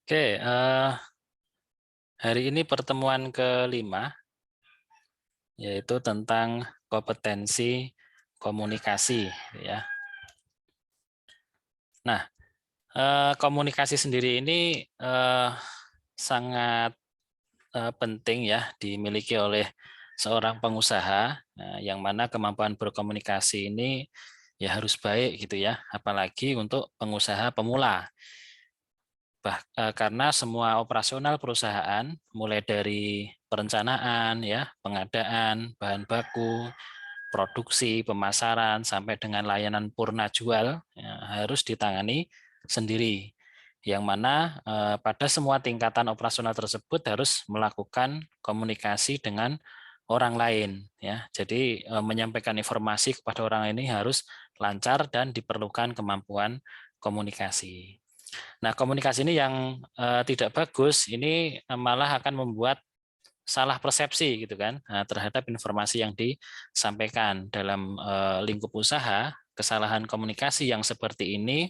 Oke, hari ini pertemuan kelima, yaitu tentang kompetensi komunikasi, ya. Nah, komunikasi sendiri ini sangat penting ya dimiliki oleh seorang pengusaha, yang mana kemampuan berkomunikasi ini ya harus baik gitu ya, apalagi untuk pengusaha pemula. Karena semua operasional perusahaan, mulai dari perencanaan, ya, pengadaan, bahan baku, produksi, pemasaran, sampai dengan layanan purna jual, ya, harus ditangani sendiri. Yang mana pada semua tingkatan operasional tersebut harus melakukan komunikasi dengan orang lain. Ya, jadi menyampaikan informasi kepada orang ini harus lancar dan diperlukan kemampuan komunikasi. Nah, komunikasi ini yang tidak bagus ini malah akan membuat salah persepsi gitu kan terhadap informasi yang disampaikan dalam lingkup usaha. Kesalahan komunikasi yang seperti ini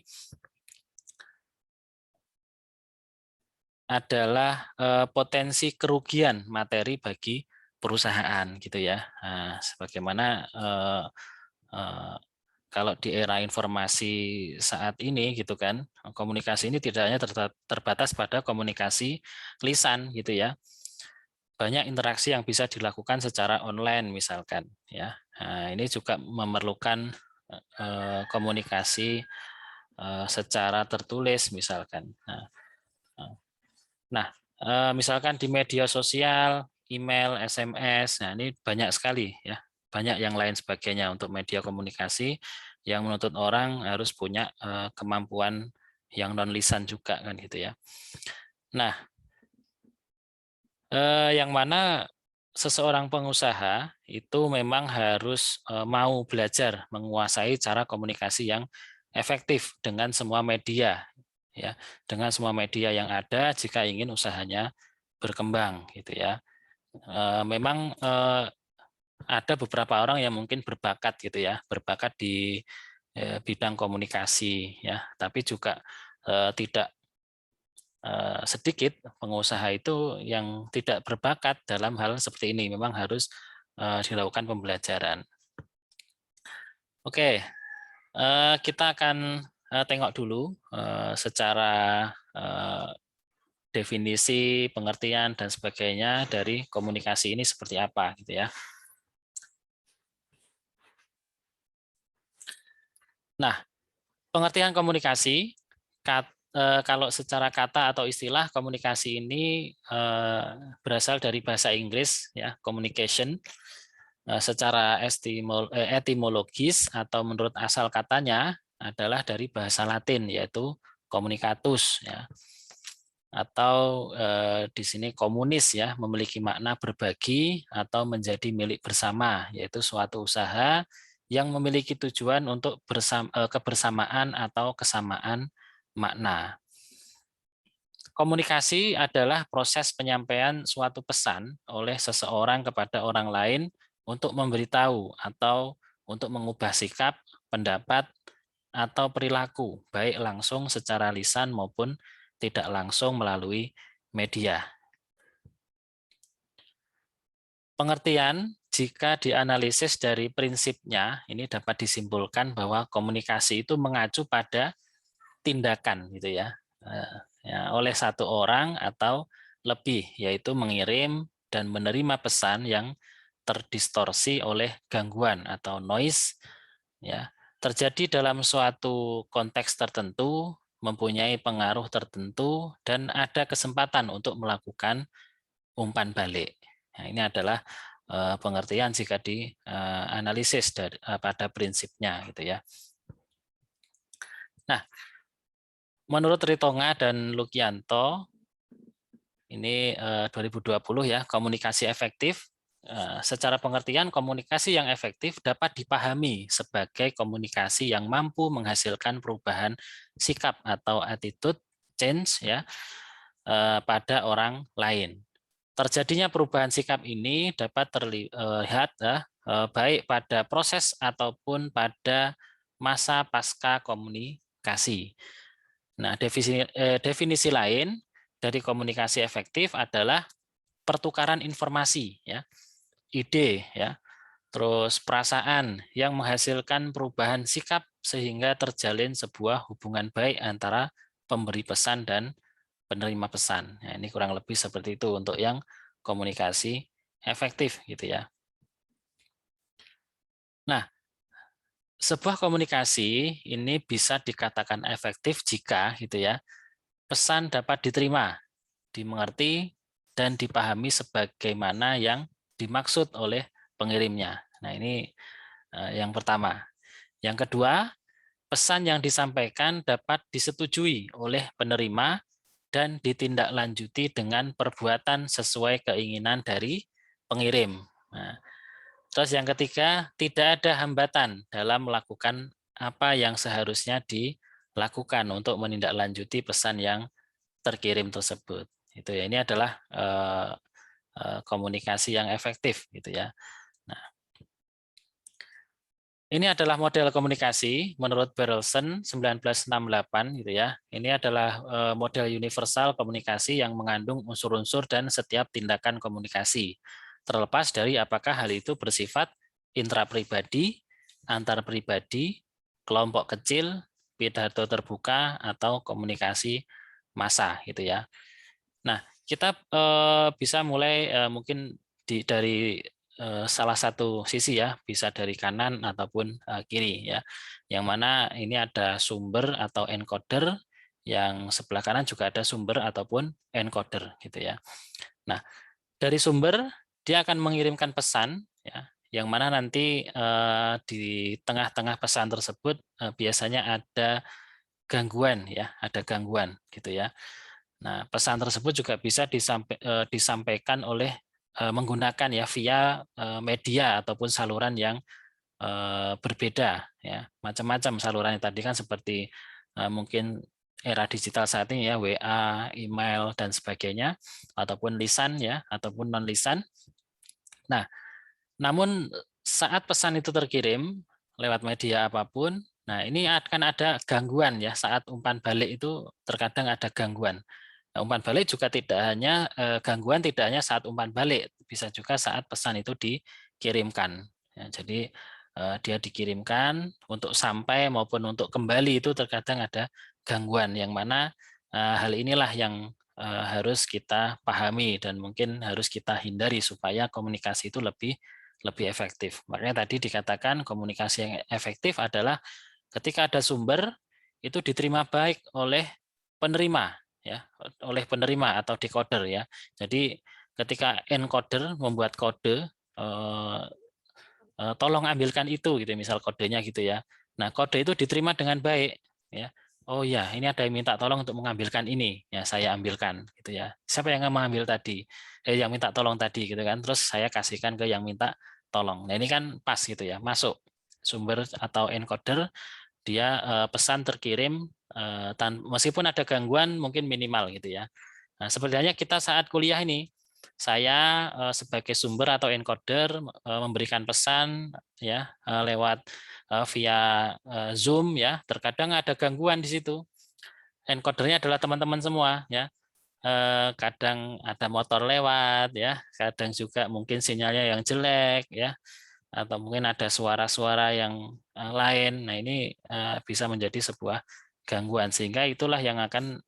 adalah potensi kerugian materi bagi perusahaan gitu ya. Nah, sebagaimana kalau di era informasi saat ini gitu kan, komunikasi ini tidak hanya terbatas pada komunikasi lisan gitu ya. Banyak interaksi yang bisa dilakukan secara online misalkan ya. Nah, ini juga memerlukan komunikasi secara tertulis misalkan. Nah, misalkan di media sosial, email, SMS, nah ini banyak sekali ya, banyak yang lain sebagainya untuk media komunikasi yang menuntut orang harus punya kemampuan yang non lisan juga kan gitu ya. Nah, yang mana seseorang pengusaha itu memang harus mau belajar menguasai cara komunikasi yang efektif dengan semua media ya, dengan semua media yang ada jika ingin usahanya berkembang gitu ya. Memang ada beberapa orang yang mungkin berbakat gitu ya, berbakat di bidang komunikasi ya, tapi juga tidak sedikit pengusaha itu yang tidak berbakat dalam hal seperti ini. Memang harus dilakukan pembelajaran. Oke, kita akan tengok dulu secara definisi, pengertian dan sebagainya dari komunikasi ini seperti apa gitu ya. Nah, pengertian komunikasi kalau secara kata atau istilah komunikasi ini berasal dari bahasa Inggris ya, communication. Secara etimologis atau menurut asal katanya adalah dari bahasa Latin yaitu communicatus ya, atau di sini komunis ya, memiliki makna berbagi atau menjadi milik bersama, yaitu suatu usaha yang memiliki tujuan untuk kebersamaan atau kesamaan makna. Komunikasi adalah proses penyampaian suatu pesan oleh seseorang kepada orang lain untuk memberitahu atau untuk mengubah sikap, pendapat, atau perilaku, baik langsung secara lisan maupun tidak langsung melalui media. Pengertian jika dianalisis dari prinsipnya, ini dapat disimpulkan bahwa komunikasi itu mengacu pada tindakan gitu ya, oleh satu orang atau lebih, yaitu mengirim dan menerima pesan yang terdistorsi oleh gangguan atau noise ya, terjadi dalam suatu konteks tertentu, mempunyai pengaruh tertentu dan ada kesempatan untuk melakukan umpan balik. Nah, ini adalah pengertian jika dianalisis pada prinsipnya gitu ya. Nah, menurut Ritonga dan Lukianto, ini 2020 ya, komunikasi efektif. Secara pengertian, komunikasi yang efektif dapat dipahami sebagai komunikasi yang mampu menghasilkan perubahan sikap atau attitude change ya pada orang lain. Terjadinya perubahan sikap ini dapat terlihat baik pada proses ataupun pada masa pasca komunikasi. Nah, definisi lain, dari komunikasi efektif adalah pertukaran informasi, ya, ide, ya, terus perasaan yang menghasilkan perubahan sikap sehingga terjalin sebuah hubungan baik antara pemberi pesan dan penerima pesan. Nah, ini kurang lebih seperti itu untuk yang komunikasi efektif, gitu ya. Nah, sebuah komunikasi ini bisa dikatakan efektif jika, gitu ya, pesan dapat diterima, dimengerti, dan dipahami sebagaimana yang dimaksud oleh pengirimnya. Nah, ini yang pertama. Yang kedua, pesan yang disampaikan dapat disetujui oleh penerima dan ditindaklanjuti dengan perbuatan sesuai keinginan dari pengirim. Nah, terus yang ketiga, tidak ada hambatan dalam melakukan apa yang seharusnya dilakukan untuk menindaklanjuti pesan yang terkirim tersebut. Itu ya, ini adalah komunikasi yang efektif, gitu ya. Nah, ini adalah model komunikasi menurut Berelsen 1968, gitu ya. Ini adalah model universal komunikasi yang mengandung unsur-unsur dan setiap tindakan komunikasi, terlepas dari apakah hal itu bersifat intrapribadi, antar pribadi, kelompok kecil, pidato terbuka, atau komunikasi massa, gitu ya. Nah, kita bisa mulai mungkin dari salah satu sisi, ya, bisa dari kanan ataupun kiri, ya. Yang mana ini ada sumber atau encoder, yang sebelah kanan juga ada sumber ataupun encoder, gitu ya. Nah, dari sumber dia akan mengirimkan pesan, ya, yang mana nanti di tengah-tengah pesan tersebut biasanya ada gangguan, ya, ada gangguan, gitu ya. Nah, pesan tersebut juga bisa disampaikan oleh menggunakan, ya, via media ataupun saluran yang berbeda, ya, macam-macam salurannya tadi kan seperti mungkin era digital saat ini, ya, WA, email dan sebagainya, ataupun lisan, ya, ataupun non lisan. Nah, namun saat pesan itu terkirim lewat media apapun, nah ini akan ada gangguan, ya, saat umpan balik itu terkadang ada gangguan. Nah, umpan balik juga tidak hanya gangguan tidak hanya saat umpan balik, bisa juga saat pesan itu dikirimkan. Ya, jadi dia dikirimkan untuk sampai maupun untuk kembali itu terkadang ada gangguan, yang mana hal inilah yang harus kita pahami dan mungkin harus kita hindari supaya komunikasi itu lebih efektif. Makanya tadi dikatakan komunikasi yang efektif adalah ketika ada sumber itu diterima baik oleh penerima, ya, oleh penerima atau decoder, ya. Jadi ketika encoder membuat kode tolong ambilkan itu, gitu, misal kodenya gitu, ya. Nah, kode itu diterima dengan baik, ya. Oh ya, ini ada yang minta tolong untuk mengambilkan ini, ya, saya ambilkan, gitu ya. Siapa yang mengambil tadi? Yang minta tolong tadi, gitu kan. Terus saya kasihkan ke yang minta tolong. Nah, ini kan pas, gitu ya, masuk sumber atau encoder, dia pesan terkirim meskipun ada gangguan mungkin minimal, gitu ya. Nah, seperti halnya kita saat kuliah ini, saya sebagai sumber atau encoder memberikan pesan, ya, lewat via Zoom, ya. Terkadang ada gangguan di situ. Encodernya adalah teman-teman semua, ya. Kadang ada motor lewat, ya. Kadang juga mungkin sinyalnya yang jelek, ya. Atau mungkin ada suara-suara yang lain. Nah, ini bisa menjadi sebuah gangguan, sehingga itulah yang akan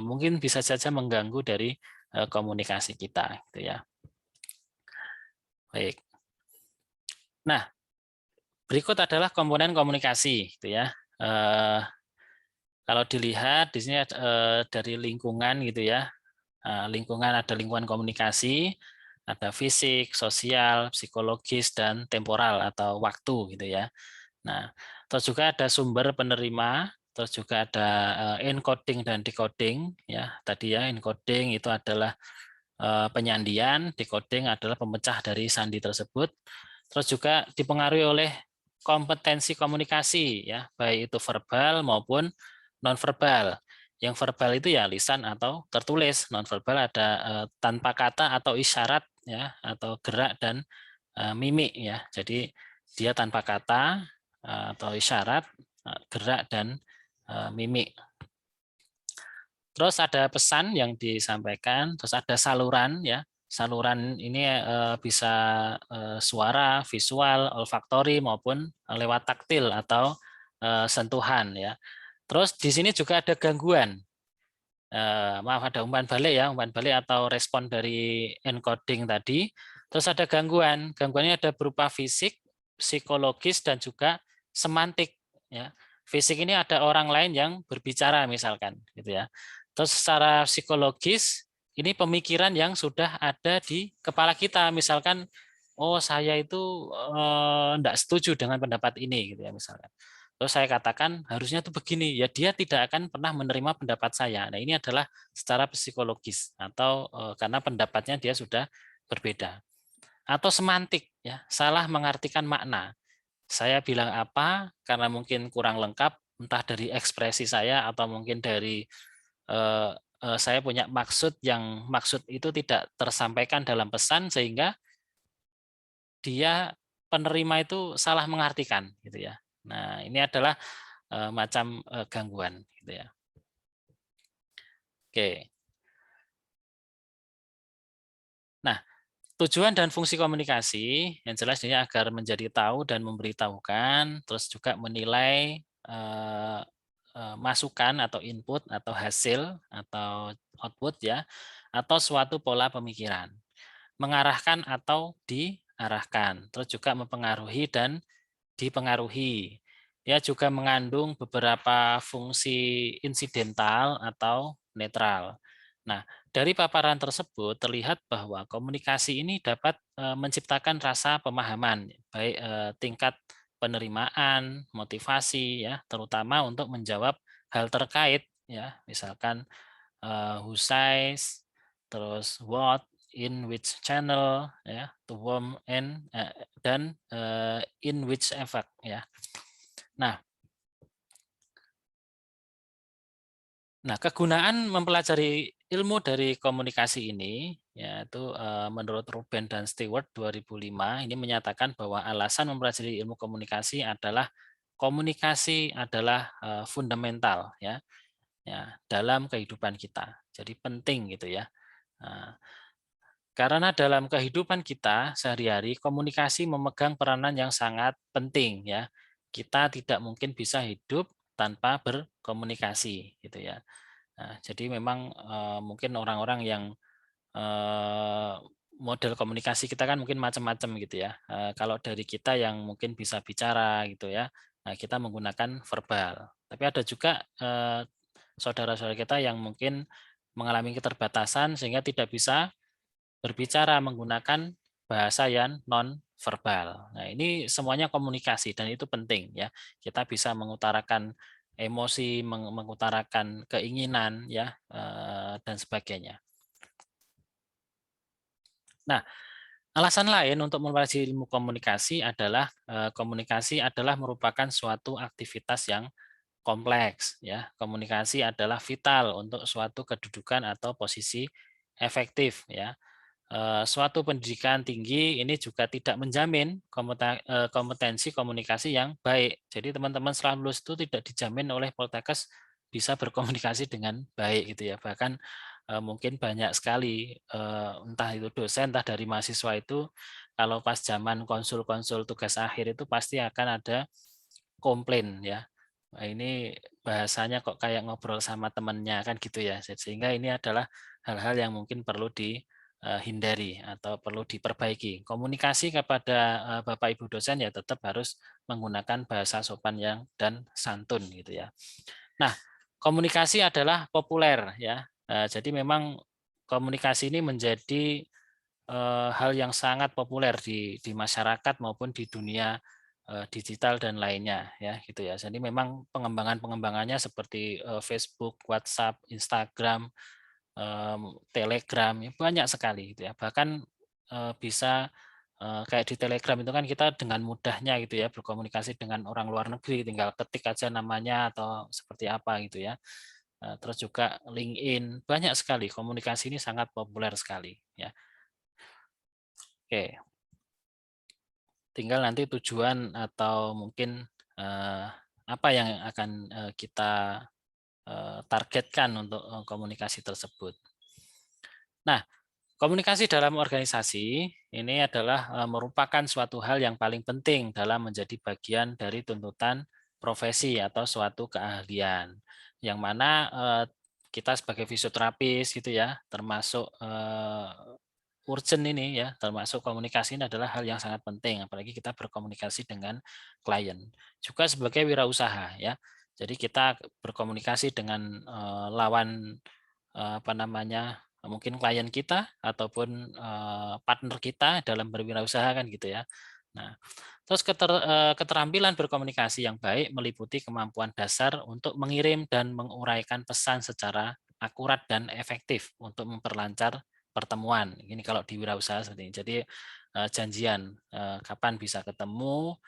mungkin bisa saja mengganggu dari komunikasi kita, gitu ya. Baik. Nah, berikut adalah komponen komunikasi, gitu ya. Kalau dilihat di sini dari lingkungan, gitu ya. Lingkungan, ada lingkungan komunikasi, ada fisik, sosial, psikologis, dan temporal atau waktu, gitu ya. Nah, terus juga ada sumber penerima, terus juga ada encoding dan decoding, ya. Tadi, ya, encoding itu adalah penyandian, decoding adalah pemecah dari sandi tersebut. Terus juga dipengaruhi oleh kompetensi komunikasi, ya, baik itu verbal maupun nonverbal. Yang verbal itu, ya, lisan atau tertulis, nonverbal ada tanpa kata atau isyarat, ya, atau gerak dan mimik, ya. Jadi dia tanpa kata atau isyarat, gerak dan mimik. Terus ada pesan yang disampaikan, terus ada saluran ya. Saluran ini bisa suara, visual, olfaktori maupun lewat taktil atau sentuhan ya. Terus di sini juga ada gangguan. Maaf, ada umpan balik ya, umpan balik atau respon dari encoding tadi. Terus ada gangguan. Gangguannya ada berupa fisik, psikologis dan juga semantik ya. Fisik ini ada orang lain yang berbicara misalkan gitu ya. Terus secara psikologis ini pemikiran yang sudah ada di kepala kita, misalkan oh saya itu enggak setuju dengan pendapat ini gitu ya misalkan. Terus saya katakan harusnya itu begini, ya dia tidak akan pernah menerima pendapat saya. Nah ini adalah secara psikologis atau karena pendapatnya dia sudah berbeda. Atau semantik, ya salah mengartikan makna. Saya bilang apa karena mungkin kurang lengkap, entah dari ekspresi saya atau mungkin dari saya punya maksud yang maksud itu tidak tersampaikan dalam pesan sehingga dia penerima itu salah mengartikan, gitu ya. Nah ini adalah macam gangguan gitu ya. Oke. Nah, tujuan dan fungsi komunikasi yang jelas ini agar menjadi tahu dan memberitahukan, terus juga menilai masukan atau input atau hasil atau output ya, atau suatu pola pemikiran, mengarahkan atau diarahkan, terus juga mempengaruhi dan dipengaruhi. Dia juga mengandung beberapa fungsi insidental atau netral. Nah, dari paparan tersebut terlihat bahwa komunikasi ini dapat menciptakan rasa pemahaman, baik tingkat penerimaan, motivasi, ya, terutama untuk menjawab hal terkait, ya, misalkan who says, terus what, in which channel, ya, to whom, and dan in which effect, ya. Nah, kegunaan mempelajari ilmu dari komunikasi ini, yaitu menurut Ruben dan Stewart 2005 ini menyatakan bahwa alasan mempelajari ilmu komunikasi adalah fundamental ya, dalam kehidupan kita. Jadi penting gitu ya. Nah, karena dalam kehidupan kita sehari-hari komunikasi memegang peranan yang sangat penting ya. Kita tidak mungkin bisa hidup tanpa berkomunikasi gitu ya. Nah, jadi memang mungkin orang-orang yang model komunikasi kita kan mungkin macam-macam gitu ya. Kalau dari kita yang mungkin bisa bicara gitu ya, nah kita menggunakan verbal. Tapi ada juga saudara-saudara kita yang mungkin mengalami keterbatasan sehingga tidak bisa berbicara menggunakan bahasa yang non verbal. Nah, ini semuanya komunikasi dan itu penting ya. Kita bisa mengutarakan emosi, mengutarakan keinginan ya dan sebagainya. Nah, alasan lain untuk mempelajari ilmu komunikasi adalah komunikasi adalah merupakan suatu aktivitas yang kompleks ya. Komunikasi adalah vital untuk suatu kedudukan atau posisi efektif ya. Suatu pendidikan tinggi ini juga tidak menjamin kompetensi komunikasi yang baik. Jadi teman-teman setelah lulus itu tidak dijamin oleh Poltekkes bisa berkomunikasi dengan baik gitu ya. Bahkan mungkin banyak sekali entah itu dosen entah dari mahasiswa itu kalau pas zaman konsul-konsul tugas akhir itu pasti akan ada komplain ya. Nah, ini bahasanya kok kayak ngobrol sama temannya kan gitu ya. Sehingga ini adalah hal-hal yang mungkin perlu dihindari atau perlu diperbaiki. Komunikasi kepada Bapak Ibu dosen ya tetap harus menggunakan bahasa sopan yang dan santun gitu ya. Nah, komunikasi adalah populer ya. Jadi memang komunikasi ini menjadi hal yang sangat populer di masyarakat maupun di dunia digital dan lainnya ya gitu ya. Jadi memang pengembangannya seperti Facebook, WhatsApp, Instagram, Telegram ya banyak sekali gitu ya. Bahkan bisa kayak di Telegram itu kan kita dengan mudahnya gitu ya berkomunikasi dengan orang luar negeri, tinggal ketik aja namanya atau seperti apa gitu ya. Terus juga LinkedIn, banyak sekali komunikasi ini sangat populer sekali ya. Oke, tinggal nanti tujuan atau mungkin apa yang akan kita targetkan untuk komunikasi tersebut. Nah, komunikasi dalam organisasi ini adalah merupakan suatu hal yang paling penting dalam menjadi bagian dari tuntutan profesi atau suatu keahlian. Yang mana kita sebagai fisioterapis gitu ya, termasuk urgent ini ya, termasuk komunikasi ini adalah hal yang sangat penting, apalagi kita berkomunikasi dengan klien. Juga sebagai wirausaha ya. Jadi kita berkomunikasi dengan lawan apa namanya, mungkin klien kita ataupun partner kita dalam berwirausaha kan gitu ya. Nah, terus keterampilan berkomunikasi yang baik meliputi kemampuan dasar untuk mengirim dan menguraikan pesan secara akurat dan efektif untuk memperlancar pertemuan. Ini kalau di wirausaha seperti ini. Jadi janjian kapan bisa ketemu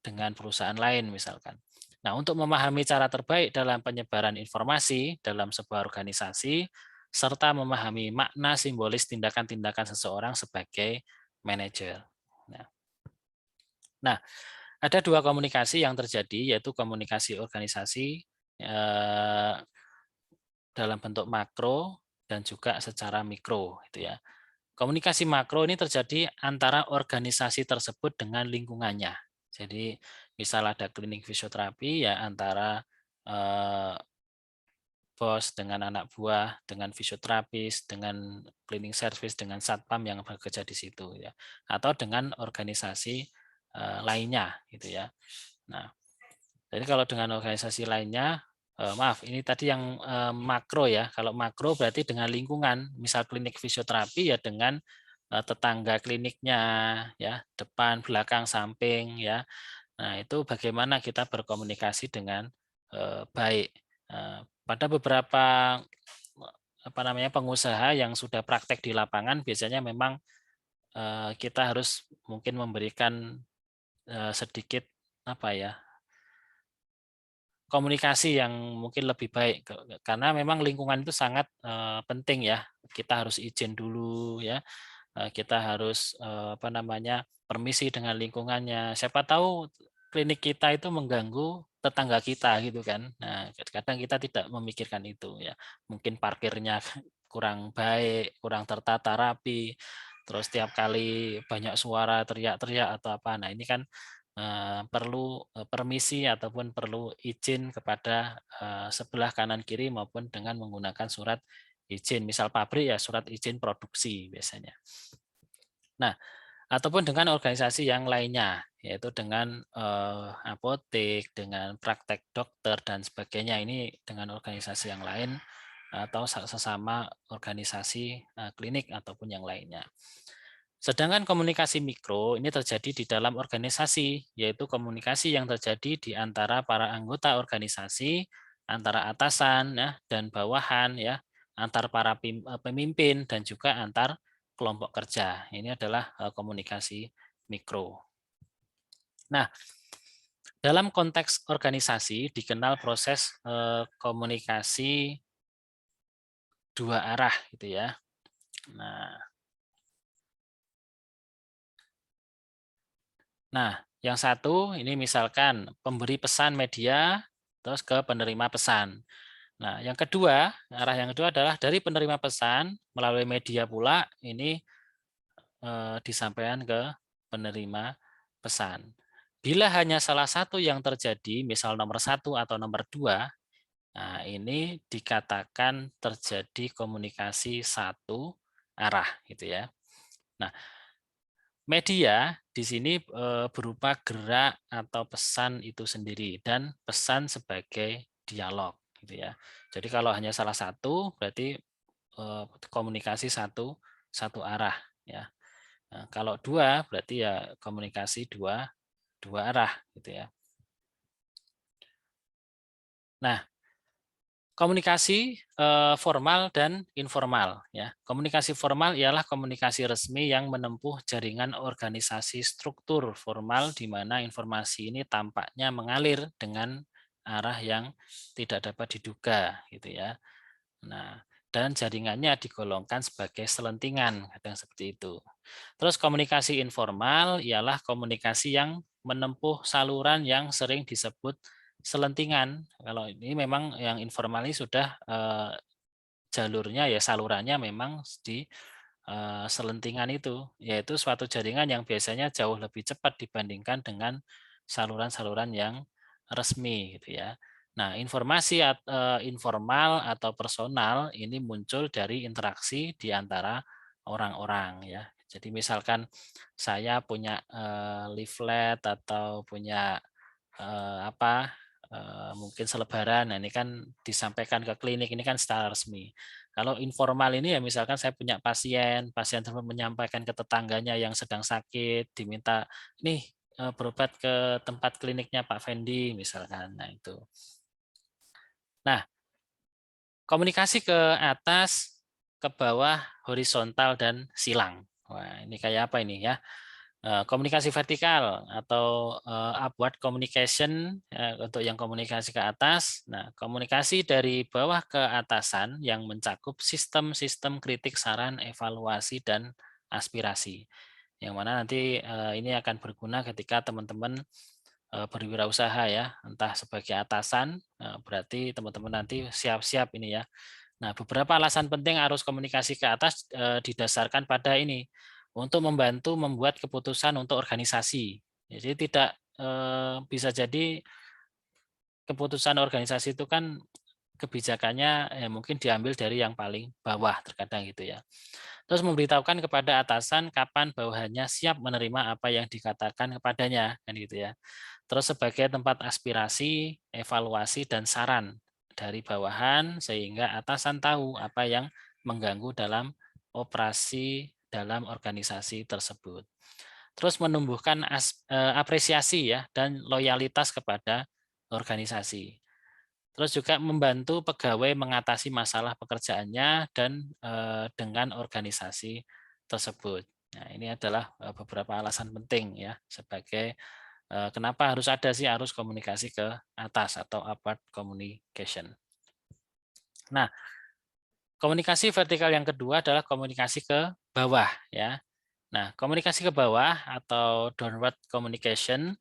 dengan perusahaan lain misalkan. Nah, untuk memahami cara terbaik dalam penyebaran informasi dalam sebuah organisasi, serta memahami makna simbolis tindakan-tindakan seseorang sebagai manajer. Nah, ada dua komunikasi yang terjadi, yaitu komunikasi organisasi dalam bentuk makro dan juga secara mikro. Gitu ya. Komunikasi makro ini terjadi antara organisasi tersebut dengan lingkungannya. Jadi misal ada klinik fisioterapi ya antara bos dengan anak buah, dengan fisioterapis, dengan cleaning service, dengan satpam yang bekerja di situ ya. Atau dengan organisasi lainnya gitu ya. Nah, jadi kalau dengan organisasi lainnya maaf ini tadi yang makro ya. Kalau makro berarti dengan lingkungan, misal klinik fisioterapi ya dengan tetangga kliniknya ya, depan, belakang, samping ya. Nah, itu bagaimana kita berkomunikasi dengan baik. Pada beberapa apa namanya pengusaha yang sudah praktek di lapangan biasanya memang kita harus mungkin memberikan sedikit apa ya komunikasi yang mungkin lebih baik karena memang lingkungan itu sangat penting ya. Kita harus izin dulu ya. Kita harus apa namanya permisi dengan lingkungannya. Siapa tahu klinik kita itu mengganggu tetangga kita gitu kan. Nah, kadang kita tidak memikirkan itu ya. Mungkin parkirnya kurang baik, kurang tertata rapi, terus tiap kali banyak suara teriak-teriak atau apa. Nah, ini kan perlu permisi ataupun perlu izin kepada sebelah kanan kiri maupun dengan menggunakan surat izin. Misal pabrik ya surat izin produksi biasanya. Nah, ataupun dengan organisasi yang lainnya, yaitu dengan apotek, dengan praktek dokter dan sebagainya. Ini dengan organisasi yang lain atau sesama organisasi klinik ataupun yang lainnya. Sedangkan komunikasi mikro ini terjadi di dalam organisasi, yaitu komunikasi yang terjadi di antara para anggota organisasi, antara atasan ya, dan bawahan ya, antar para pemimpin dan juga antar kelompok kerja. Ini adalah komunikasi mikro. Nah, dalam konteks organisasi dikenal proses komunikasi dua arah gitu ya. Nah, yang satu ini misalkan pemberi pesan media terus ke penerima pesan. Nah, yang kedua, arah yang kedua adalah dari penerima pesan melalui media pula ini disampaikan ke penerima pesan. Bila hanya salah satu yang terjadi, misal nomor satu atau nomor dua, nah ini dikatakan terjadi komunikasi satu arah, gitu ya. Nah, media di sini berupa gerak atau pesan itu sendiri dan pesan sebagai dialog, gitu ya. Jadi kalau hanya salah satu, berarti komunikasi satu arah, ya. Nah, kalau dua berarti ya komunikasi dua arah gitu ya. Nah, komunikasi formal dan informal ya. Komunikasi formal ialah komunikasi resmi yang menempuh jaringan organisasi struktur formal di mana informasi ini tampaknya mengalir dengan arah yang tidak dapat diduga gitu ya. Nah, dan jaringannya digolongkan sebagai selentingan, kadang seperti itu. Terus komunikasi informal ialah komunikasi yang menempuh saluran yang sering disebut selentingan. Kalau ini memang yang informal ini sudah jalurnya ya salurannya memang di selentingan itu, yaitu suatu jaringan yang biasanya jauh lebih cepat dibandingkan dengan saluran-saluran yang resmi gitu ya. Nah, informasi informal atau personal ini muncul dari interaksi di antara orang-orang ya. Jadi misalkan saya punya leaflet atau punya mungkin selebaran. Nah, ini kan disampaikan ke klinik ini kan secara resmi. Kalau informal ini ya misalkan saya punya pasien, pasien tersebut menyampaikan ke tetangganya yang sedang sakit, diminta nih berobat ke tempat kliniknya Pak Fendi misalkan. Nah, itu. Nah, komunikasi ke atas, ke bawah, horizontal dan silang. Wah, ini kayak apa ini ya? Komunikasi vertikal atau upward communication untuk yang komunikasi ke atas. Nah, komunikasi dari bawah ke atasan yang mencakup sistem-sistem kritik, saran, evaluasi, dan aspirasi. Yang mana nanti ini akan berguna ketika teman-teman berwirausaha ya, entah sebagai atasan, berarti teman-teman nanti siap-siap ini ya. Nah, beberapa alasan penting arus komunikasi ke atas didasarkan pada ini untuk membantu membuat keputusan untuk organisasi. Jadi tidak bisa jadi keputusan organisasi itu kan kebijakannya mungkin diambil dari yang paling bawah terkadang gitu ya. Terus memberitahukan kepada atasan kapan bawahannya siap menerima apa yang dikatakan kepadanya kan gitu ya. Terus sebagai tempat aspirasi, evaluasi dan saran dari bawahan sehingga atasan tahu apa yang mengganggu dalam operasi dalam organisasi tersebut. Terus menumbuhkan apresiasi ya dan loyalitas kepada organisasi. Terus juga membantu pegawai mengatasi masalah pekerjaannya dan dengan organisasi tersebut. Nah, ini adalah beberapa alasan penting ya sebagai kenapa harus ada sih arus komunikasi ke atas atau upward communication. Nah, komunikasi vertikal yang kedua adalah komunikasi ke bawah ya. Nah, komunikasi ke bawah atau downward communication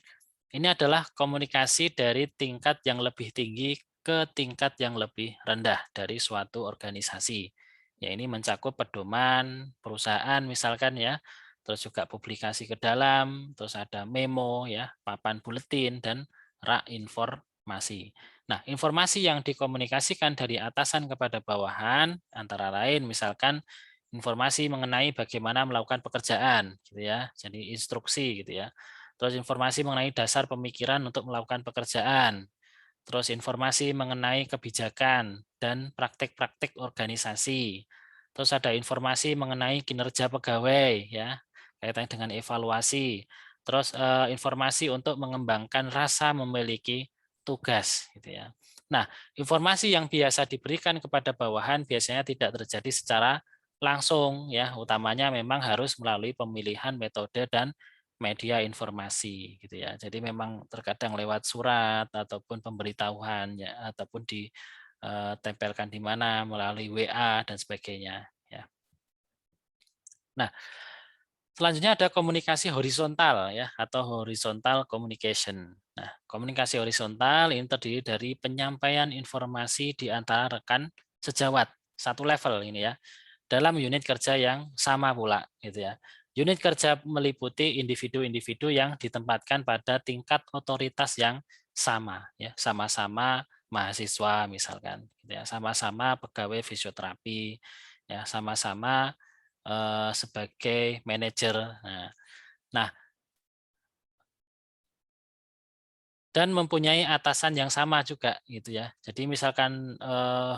ini adalah komunikasi dari tingkat yang lebih tinggi ke tingkat yang lebih rendah dari suatu organisasi. Ya, ini mencakup pedoman perusahaan misalkan ya, terus juga publikasi ke dalam, terus ada memo ya, papan buletin dan rak informasi. Nah, informasi yang dikomunikasikan dari atasan kepada bawahan antara lain misalkan informasi mengenai bagaimana melakukan pekerjaan gitu ya. Jadi instruksi gitu ya. Terus informasi mengenai dasar pemikiran untuk melakukan pekerjaan. Terus informasi mengenai kebijakan dan praktik-praktik organisasi. Terus ada informasi mengenai kinerja pegawai ya, kaitannya dengan evaluasi. Terus informasi untuk mengembangkan rasa memiliki tugas gitu ya. Nah, informasi yang biasa diberikan kepada bawahan biasanya tidak terjadi secara langsung ya, utamanya memang harus melalui pemilihan metode dan media informasi gitu ya. Jadi memang terkadang lewat surat ataupun pemberitahuan ya ataupun ditempelkan di mana melalui WA dan sebagainya ya. Nah, selanjutnya ada komunikasi horizontal ya atau horizontal communication. Nah, komunikasi horizontal ini terdiri dari penyampaian informasi di antara rekan sejawat satu level ini ya dalam unit kerja yang sama pula gitu ya. Unit kerja meliputi individu-individu yang ditempatkan pada tingkat otoritas yang sama ya, sama-sama mahasiswa misalkan gitu ya, sama-sama pegawai fisioterapi ya, sama-sama sebagai manajer. Nah, dan mempunyai atasan yang sama juga gitu ya. Jadi misalkan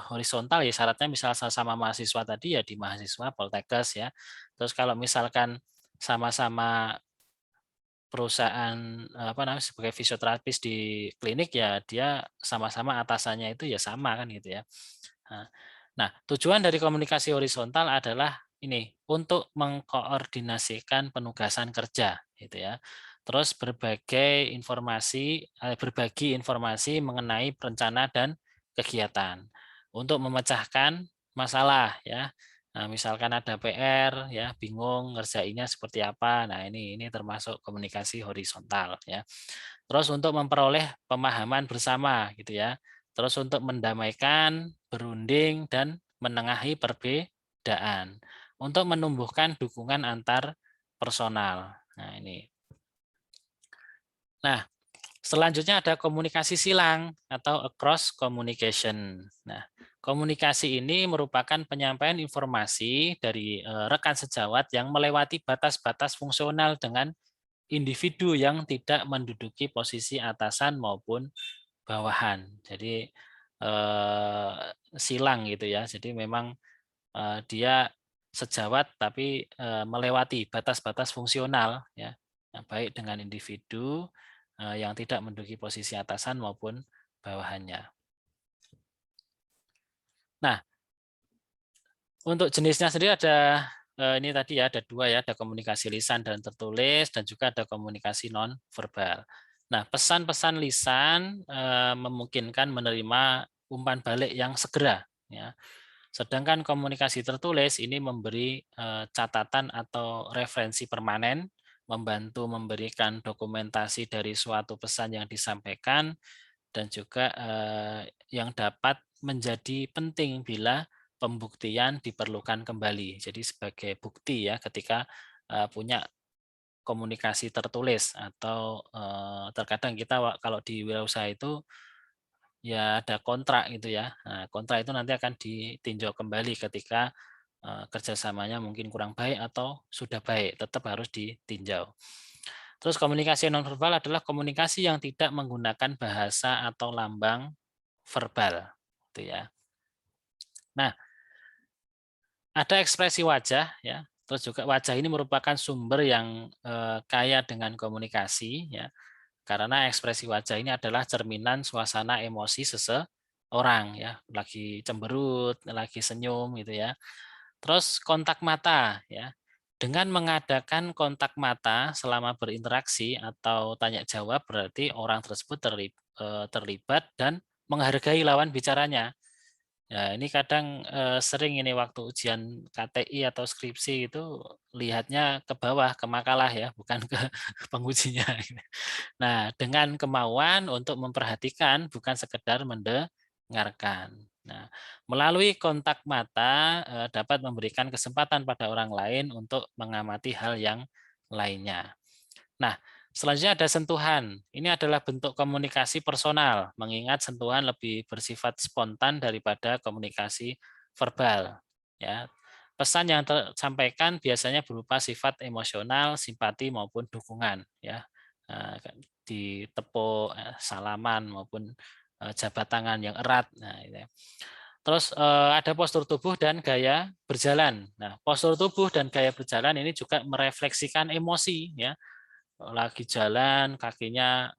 horizontal ya syaratnya misal sama mahasiswa tadi ya di mahasiswa Poltekkes ya. Terus kalau misalkan sama-sama perusahaan apa namanya sebagai fisioterapis di klinik ya dia sama-sama atasannya itu ya sama kan gitu ya. Nah, nah, tujuan dari komunikasi horizontal adalah ini untuk mengkoordinasikan penugasan kerja gitu ya. Terus berbagi informasi mengenai rencana dan kegiatan untuk memecahkan masalah ya. Nah, misalkan ada PR ya, bingung ngerjainnya seperti apa. Nah, ini termasuk komunikasi horizontal ya. Terus untuk memperoleh pemahaman bersama gitu ya. Terus untuk mendamaikan, berunding dan menengahi perbedaan. Untuk menumbuhkan dukungan antar personal. Nah, ini. Nah, selanjutnya ada komunikasi silang atau across communication. Nah, komunikasi ini merupakan penyampaian informasi dari rekan sejawat yang melewati batas-batas fungsional dengan individu yang tidak menduduki posisi atasan maupun bawahan. Jadi silang gitu ya. Jadi memang dia sejawat tapi melewati batas-batas fungsional ya, baik dengan individu yang tidak menduduki posisi atasan maupun bawahannya. Nah, untuk jenisnya sendiri ada ini tadi ya, ada dua ya, ada komunikasi lisan dan tertulis dan juga ada komunikasi non verbal. Nah, pesan-pesan lisan memungkinkan menerima umpan balik yang segera ya. Sedangkan komunikasi tertulis ini memberi catatan atau referensi permanen, membantu memberikan dokumentasi dari suatu pesan yang disampaikan, dan juga yang dapat menjadi penting bila pembuktian diperlukan kembali. Jadi sebagai bukti ya ketika punya komunikasi tertulis atau terkadang kita kalau di wirausaha itu ya ada kontrak gitu ya. Nah, kontrak itu nanti akan ditinjau kembali ketika kerjasamanya mungkin kurang baik atau sudah baik, tetap harus ditinjau. Terus komunikasi nonverbal adalah komunikasi yang tidak menggunakan bahasa atau lambang verbal, gitu ya. Nah, ada ekspresi wajah ya. Terus juga wajah ini merupakan sumber yang kaya dengan komunikasi ya. Karena ekspresi wajah ini adalah cerminan suasana emosi seseorang ya, lagi cemberut, lagi senyum gitu ya. Terus kontak mata ya. Dengan mengadakan kontak mata selama berinteraksi atau tanya jawab berarti orang tersebut terlibat dan menghargai lawan bicaranya. Ya, ini kadang sering ini waktu ujian KTI atau skripsi itu lihatnya ke bawah, ke makalah ya, bukan ke pengujinya. Nah, dengan kemauan untuk memperhatikan bukan sekedar mendengarkan. Nah, melalui kontak mata dapat memberikan kesempatan pada orang lain untuk mengamati hal yang lainnya. Nah, selanjutnya ada sentuhan. Ini adalah bentuk komunikasi personal, mengingat sentuhan lebih bersifat spontan daripada komunikasi verbal. Ya, pesan yang tersampaikan biasanya berupa sifat emosional, simpati maupun dukungan. Ya, ditepuk, salaman maupun jabat tangan yang erat. Nah, ini. Terus ada postur tubuh dan gaya berjalan. Nah, postur tubuh dan gaya berjalan ini juga merefleksikan emosi, ya. Lagi jalan kakinya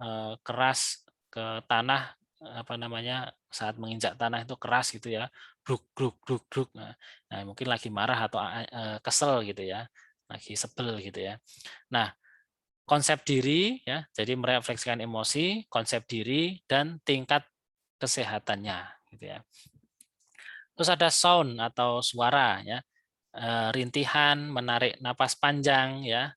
keras ke tanah, apa namanya, saat menginjak tanah itu keras gitu ya, bruk bruk bruk bruk. Nah, mungkin lagi marah atau kesel gitu ya, lagi sebel gitu ya. Nah, konsep diri ya, jadi merefleksikan emosi, konsep diri dan tingkat kesehatannya gitu ya. Terus ada sound atau suara ya, rintihan, menarik napas panjang ya,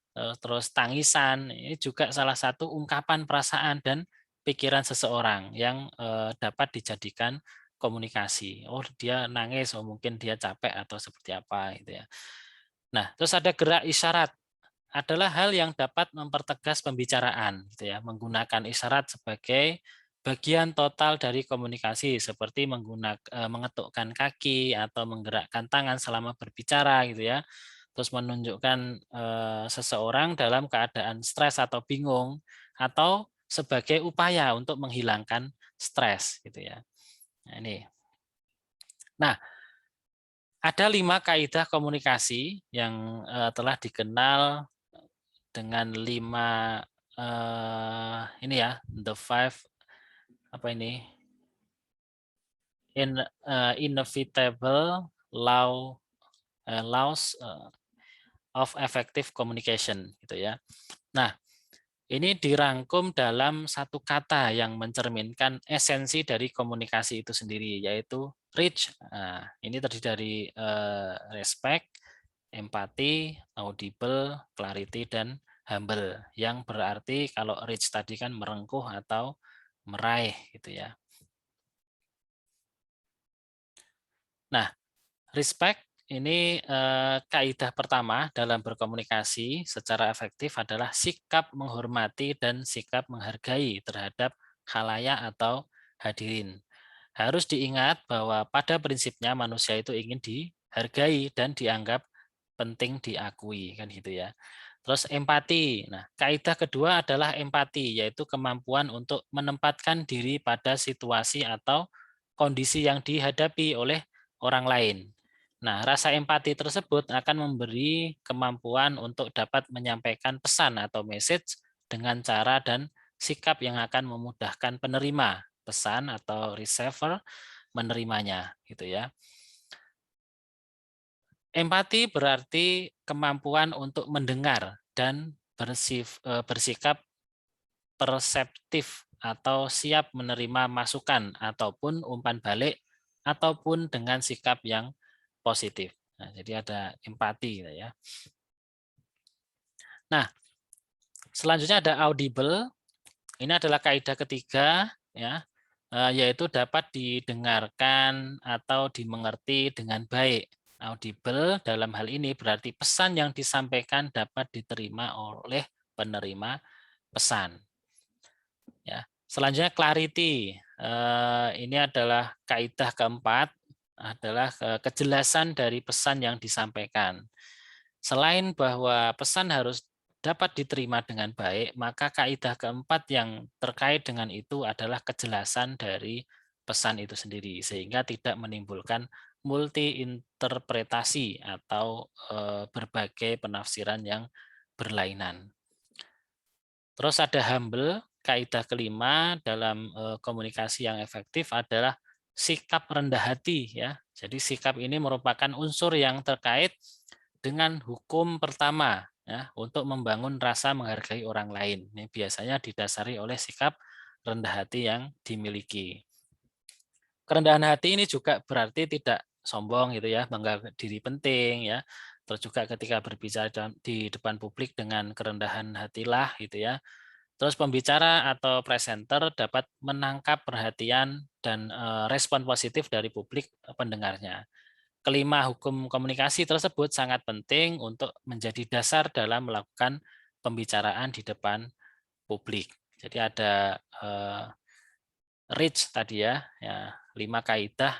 terus tangisan, ini juga salah satu ungkapan perasaan dan pikiran seseorang yang dapat dijadikan komunikasi. Oh, dia nangis, oh mungkin dia capek atau seperti apa gitu ya. Nah, terus ada gerak isyarat adalah hal yang dapat mempertegas pembicaraan gitu ya, menggunakan isyarat sebagai bagian total dari komunikasi seperti mengetukkan kaki atau menggerakkan tangan selama berbicara gitu ya. Terus menunjukkan seseorang dalam keadaan stres atau bingung atau sebagai upaya untuk menghilangkan stres gitu ya. Nah, ini. Nah, ada 5 kaidah komunikasi yang telah dikenal dengan 5 ini ya, the five apa ini? Inevitable laws of effective communication gitu ya. Nah, ini dirangkum dalam satu kata yang mencerminkan esensi dari komunikasi itu sendiri, yaitu reach. Nah, ini terdiri dari respect, empati, audible, clarity, dan humble, yang berarti kalau reach tadi kan merengkuh atau meraih gitu ya. Nah, respect ini kaidah pertama dalam berkomunikasi secara efektif adalah sikap menghormati dan sikap menghargai terhadap khalayak atau hadirin. Harus diingat bahwa pada prinsipnya manusia itu ingin dihargai dan dianggap penting diakui, kan gitu ya. Terus empati. Nah, kaidah kedua adalah empati, yaitu kemampuan untuk menempatkan diri pada situasi atau kondisi yang dihadapi oleh orang lain. Nah, rasa empati tersebut akan memberi kemampuan untuk dapat menyampaikan pesan atau message dengan cara dan sikap yang akan memudahkan penerima pesan atau receiver menerimanya, gitu ya. Empati berarti kemampuan untuk mendengar dan bersikap perseptif atau siap menerima masukan ataupun umpan balik ataupun dengan sikap yang positif. Nah, jadi ada empati gitu ya. Nah, selanjutnya ada audible. Ini adalah kaidah ketiga ya, yaitu dapat didengarkan atau dimengerti dengan baik. Audible dalam hal ini berarti pesan yang disampaikan dapat diterima oleh penerima pesan. Ya. Selanjutnya clarity. Ini adalah kaidah keempat, adalah kejelasan dari pesan yang disampaikan. Selain bahwa pesan harus dapat diterima dengan baik, maka kaidah keempat yang terkait dengan itu adalah kejelasan dari pesan itu sendiri, sehingga tidak menimbulkan multi interpretasi atau berbagai penafsiran yang berlainan. Terus ada humble, kaidah kelima dalam komunikasi yang efektif adalah sikap rendah hati ya. Jadi sikap ini merupakan unsur yang terkait dengan hukum pertama ya untuk membangun rasa menghargai orang lain. Ini biasanya didasari oleh sikap rendah hati yang dimiliki. Kerendahan hati ini juga berarti tidak sombong gitu ya, menganggap diri penting ya. Terus juga ketika berbicara di depan publik dengan kerendahan hatilah gitu ya. Terus pembicara atau presenter dapat menangkap perhatian dan respon positif dari publik pendengarnya. Kelima hukum komunikasi tersebut sangat penting untuk menjadi dasar dalam melakukan pembicaraan di depan publik. Jadi ada reach tadi ya, 5 kaidah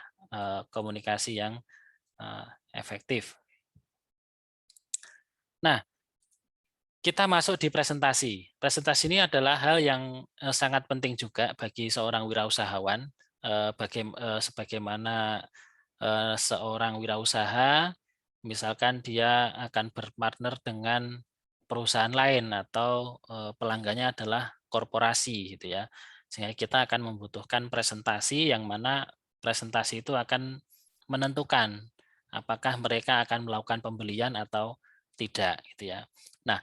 komunikasi yang efektif. Nah, kita masuk di presentasi. Presentasi ini adalah hal yang sangat penting juga bagi seorang wirausahawan. Sebagaimana seorang wirausaha, misalkan dia akan berpartner dengan perusahaan lain atau pelanggannya adalah korporasi gitu ya. Sehingga kita akan membutuhkan presentasi yang mana presentasi itu akan menentukan apakah mereka akan melakukan pembelian atau tidak gitu ya. Nah,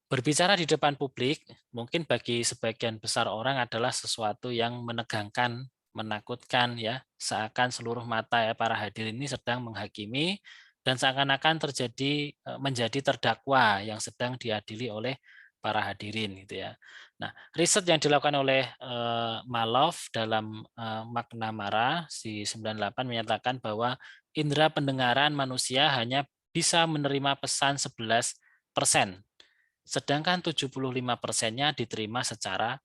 berbicara di depan publik mungkin bagi sebagian besar orang adalah sesuatu yang menegangkan, menakutkan ya, seakan seluruh mata ya, para hadirin ini sedang menghakimi dan seakan-akan menjadi terdakwa yang sedang diadili oleh para hadirin gitu ya. Nah, riset yang dilakukan oleh Malov dalam Makna Mara di 98 menyatakan bahwa indera pendengaran manusia hanya bisa menerima pesan 11%. Sedangkan 75%-nya diterima secara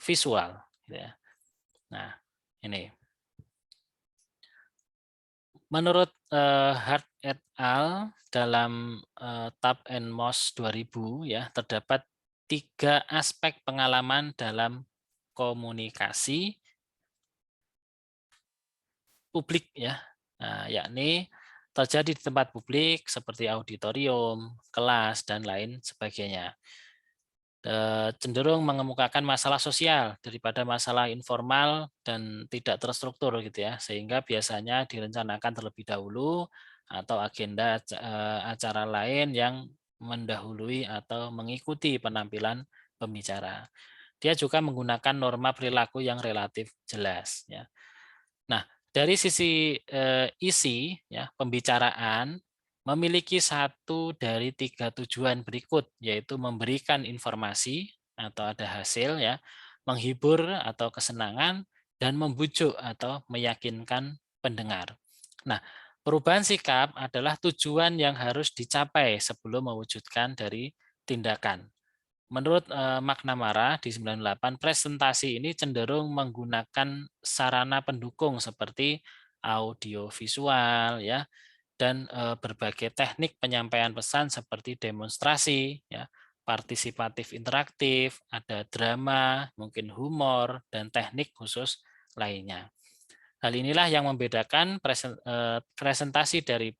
visual. Nah, ini. Menurut Hart et al. Dalam Tab and Moss 2000 ya, terdapat 3 aspek pengalaman dalam komunikasi publik ya. Nah, yakni terjadi di tempat publik seperti auditorium, kelas dan lain sebagainya. Cenderung mengemukakan masalah sosial daripada masalah informal dan tidak terstruktur gitu ya, sehingga biasanya direncanakan terlebih dahulu atau agenda acara lain yang mendahului atau mengikuti penampilan pembicara. Dia juga menggunakan norma perilaku yang relatif jelas ya. Nah, dari sisi isi ya pembicaraan memiliki satu dari 3 tujuan berikut, yaitu memberikan informasi atau ada hasil ya, menghibur atau kesenangan, dan membujuk atau meyakinkan pendengar. Nah, perubahan sikap adalah tujuan yang harus dicapai sebelum mewujudkan dari tindakan. Menurut McNamara di 98, presentasi ini cenderung menggunakan sarana pendukung seperti audio visual ya, dan berbagai teknik penyampaian pesan seperti demonstrasi, ya, partisipatif interaktif, ada drama, mungkin humor, dan teknik khusus lainnya. Hal inilah yang membedakan presentasi dari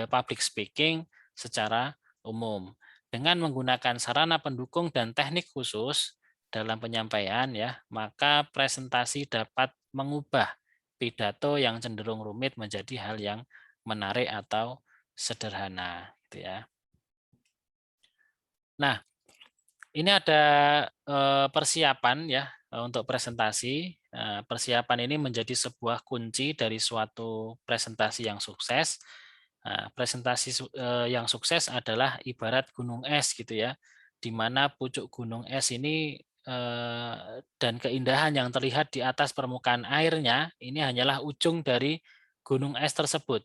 public speaking secara umum. Dengan menggunakan sarana pendukung dan teknik khusus dalam penyampaian, ya, maka presentasi dapat mengubah pidato yang cenderung rumit menjadi hal yang menarik atau sederhana, gitu ya. Nah, ini ada persiapan ya untuk presentasi. Persiapan ini menjadi sebuah kunci dari suatu presentasi yang sukses. Presentasi yang sukses adalah ibarat gunung es gitu ya, di mana pucuk gunung es ini dan keindahan yang terlihat di atas permukaan airnya ini hanyalah ujung dari gunung es tersebut.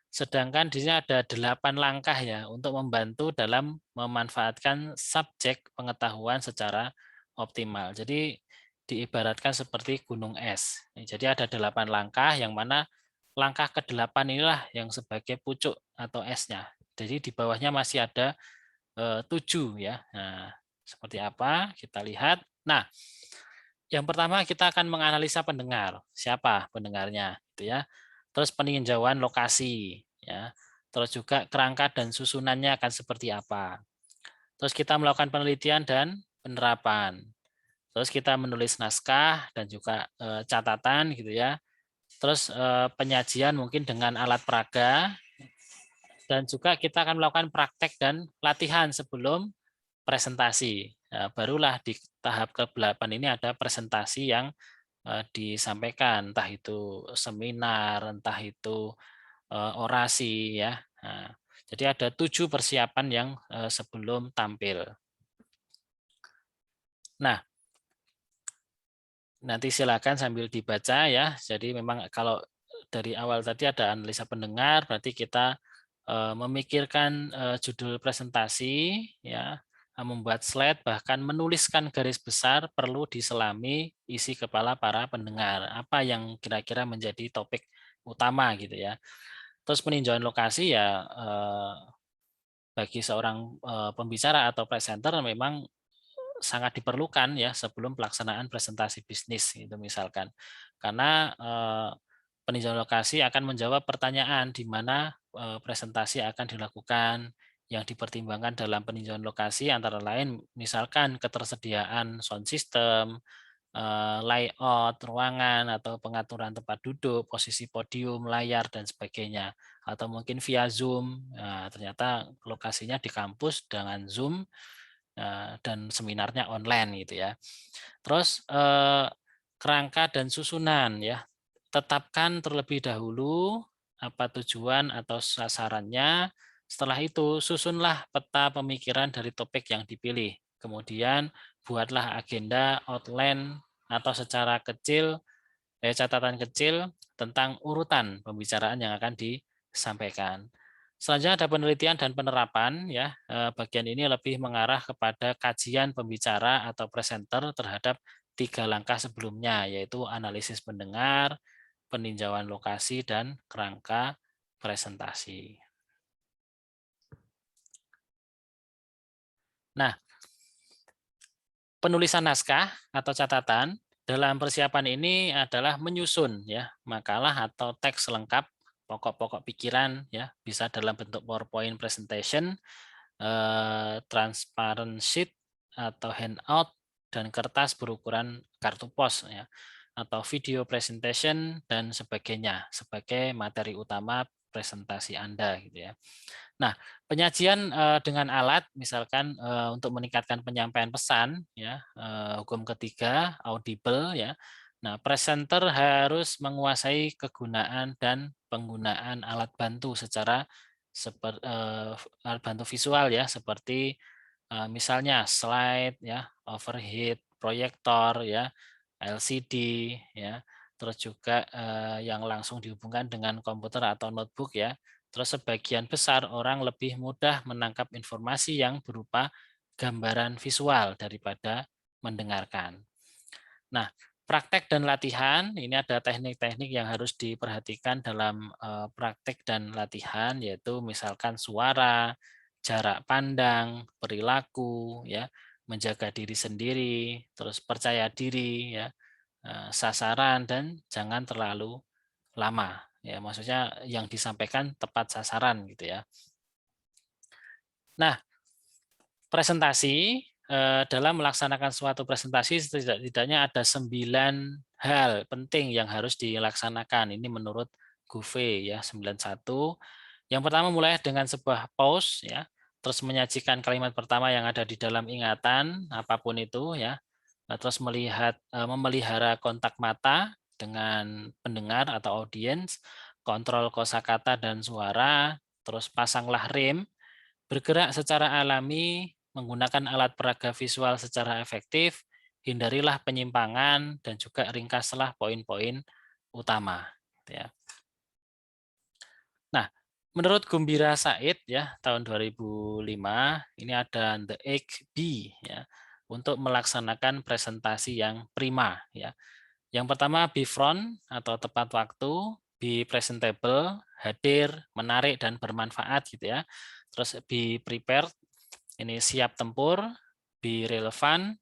Sedangkan di sini ada 8 langkah ya untuk membantu dalam memanfaatkan subjek pengetahuan secara optimal. Jadi diibaratkan seperti gunung es. Jadi ada 8 langkah yang mana langkah ke-8 inilah yang sebagai pucuk atau esnya. Jadi di bawahnya masih ada 7 ya. Nah, seperti apa? Kita lihat. Nah, yang pertama kita akan menganalisa pendengar. Siapa pendengarnya gitu ya. Terus peninjauan lokasi ya. Terus juga kerangka dan susunannya akan seperti apa. Terus kita melakukan penelitian dan penerapan. Terus kita menulis naskah dan juga catatan gitu ya. Terus penyajian mungkin dengan alat peraga, dan juga kita akan melakukan praktek dan latihan sebelum presentasi. Barulah di tahap ke-8 ini ada presentasi yang disampaikan, entah itu seminar, entah itu orasi ya. Nah, jadi ada 7 persiapan yang sebelum tampil. Nah, nanti silakan sambil dibaca ya. Jadi memang kalau dari awal tadi ada analisa pendengar, berarti kita memikirkan judul presentasi ya, membuat slide, bahkan menuliskan garis besar perlu diselami isi kepala para pendengar. Apa yang kira-kira menjadi topik utama gitu ya. Terus peninjauan lokasi ya bagi seorang pembicara atau presenter memang sangat diperlukan ya sebelum pelaksanaan presentasi bisnis itu misalkan. Karena peninjauan lokasi akan menjawab pertanyaan di mana presentasi akan dilakukan. Yang dipertimbangkan dalam peninjauan lokasi antara lain misalkan ketersediaan sound system, layout ruangan atau pengaturan tempat duduk, posisi podium, layar, dan sebagainya. Atau mungkin via Zoom, ternyata lokasinya di kampus dengan Zoom dan seminarnya online gitu ya. Terus kerangka dan susunan ya. Tetapkan terlebih dahulu apa tujuan atau sasarannya. Setelah itu susunlah peta pemikiran dari topik yang dipilih. Kemudian buatlah agenda outline atau secara kecil catatan kecil tentang urutan pembicaraan yang akan disampaikan. Selanjutnya ada penelitian dan penerapan ya. Bagian ini lebih mengarah kepada kajian pembicara atau presenter terhadap 3 langkah sebelumnya, yaitu analisis pendengar, peninjauan lokasi, dan kerangka presentasi. Nah, penulisan naskah atau catatan dalam persiapan ini adalah menyusun ya makalah atau teks lengkap pokok-pokok pikiran ya, bisa dalam bentuk PowerPoint presentation, transparent sheet atau handout, dan kertas berukuran kartu pos ya, atau video presentation dan sebagainya sebagai materi utama presentasi Anda gitu ya. Nah, penyajian dengan alat misalkan untuk meningkatkan penyampaian pesan ya, hukum ketiga audible ya. Nah, presenter harus menguasai kegunaan dan penggunaan alat bantu secara seperti alat bantu visual ya, seperti misalnya slide ya, overhead proyektor ya, LCD ya, terus juga yang langsung dihubungkan dengan komputer atau notebook ya. Terus sebagian besar orang lebih mudah menangkap informasi yang berupa gambaran visual daripada mendengarkan. Nah, praktek dan latihan ini ada teknik-teknik yang harus diperhatikan dalam praktek dan latihan, yaitu misalkan suara, jarak pandang, perilaku, ya, menjaga diri sendiri, terus percaya diri, ya, sasaran dan jangan terlalu lama. Ya, maksudnya yang disampaikan tepat sasaran gitu ya. Nah, presentasi, dalam melaksanakan suatu presentasi setidaknya ada 9 hal penting yang harus dilaksanakan. Ini menurut Gouvet ya, 91. Yang pertama mulai dengan sebuah pause ya, terus menyajikan kalimat pertama yang ada di dalam ingatan apapun itu ya. Nah, terus memelihara kontak mata dengan pendengar atau audiens, kontrol kosakata dan suara, terus pasanglah rem. Bergerak secara alami, menggunakan alat peraga visual secara efektif, hindarilah penyimpangan, dan juga ringkaslah poin-poin utama. Ya. Nah, menurut Gumbira Said ya tahun 2005 ini ada the 8B ya untuk melaksanakan presentasi yang prima ya. Yang pertama be front atau tepat waktu, be presentable, hadir, menarik dan bermanfaat gitu ya. Terus be prepared, ini siap tempur, be relevan,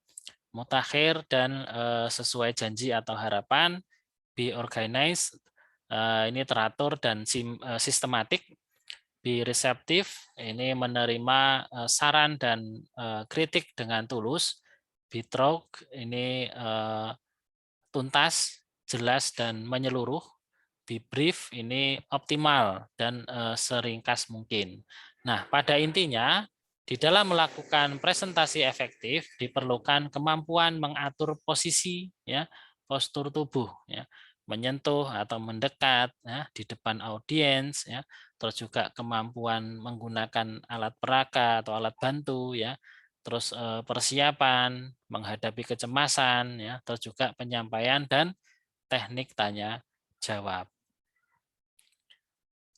mutakhir dan sesuai janji atau harapan, be organized, ini teratur dan sistematik, be receptive, ini menerima saran dan kritik dengan tulus, be thorough, ini tuntas, jelas dan menyeluruh, be brief, ini optimal dan seringkas mungkin. Nah, pada intinya di dalam melakukan presentasi efektif diperlukan kemampuan mengatur posisi ya, postur tubuh ya, menyentuh atau mendekat ya, di depan audiens ya, terus juga kemampuan menggunakan alat peraga atau alat bantu ya, terus persiapan menghadapi kecemasan ya, terus juga penyampaian dan teknik tanya jawab.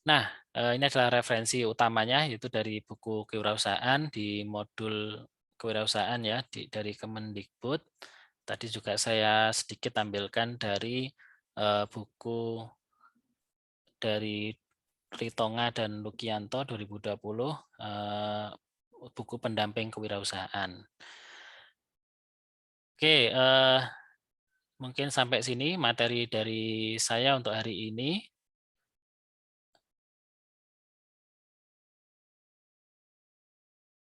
Nah, ini adalah referensi utamanya yaitu dari buku kewirausahaan di modul kewirausahaan ya dari Kemendikbud. Tadi juga saya sedikit tampilkan dari buku dari Ritonga dan Lukianto 2020 buku pendamping kewirausahaan. Oke, mungkin sampai sini materi dari saya untuk hari ini.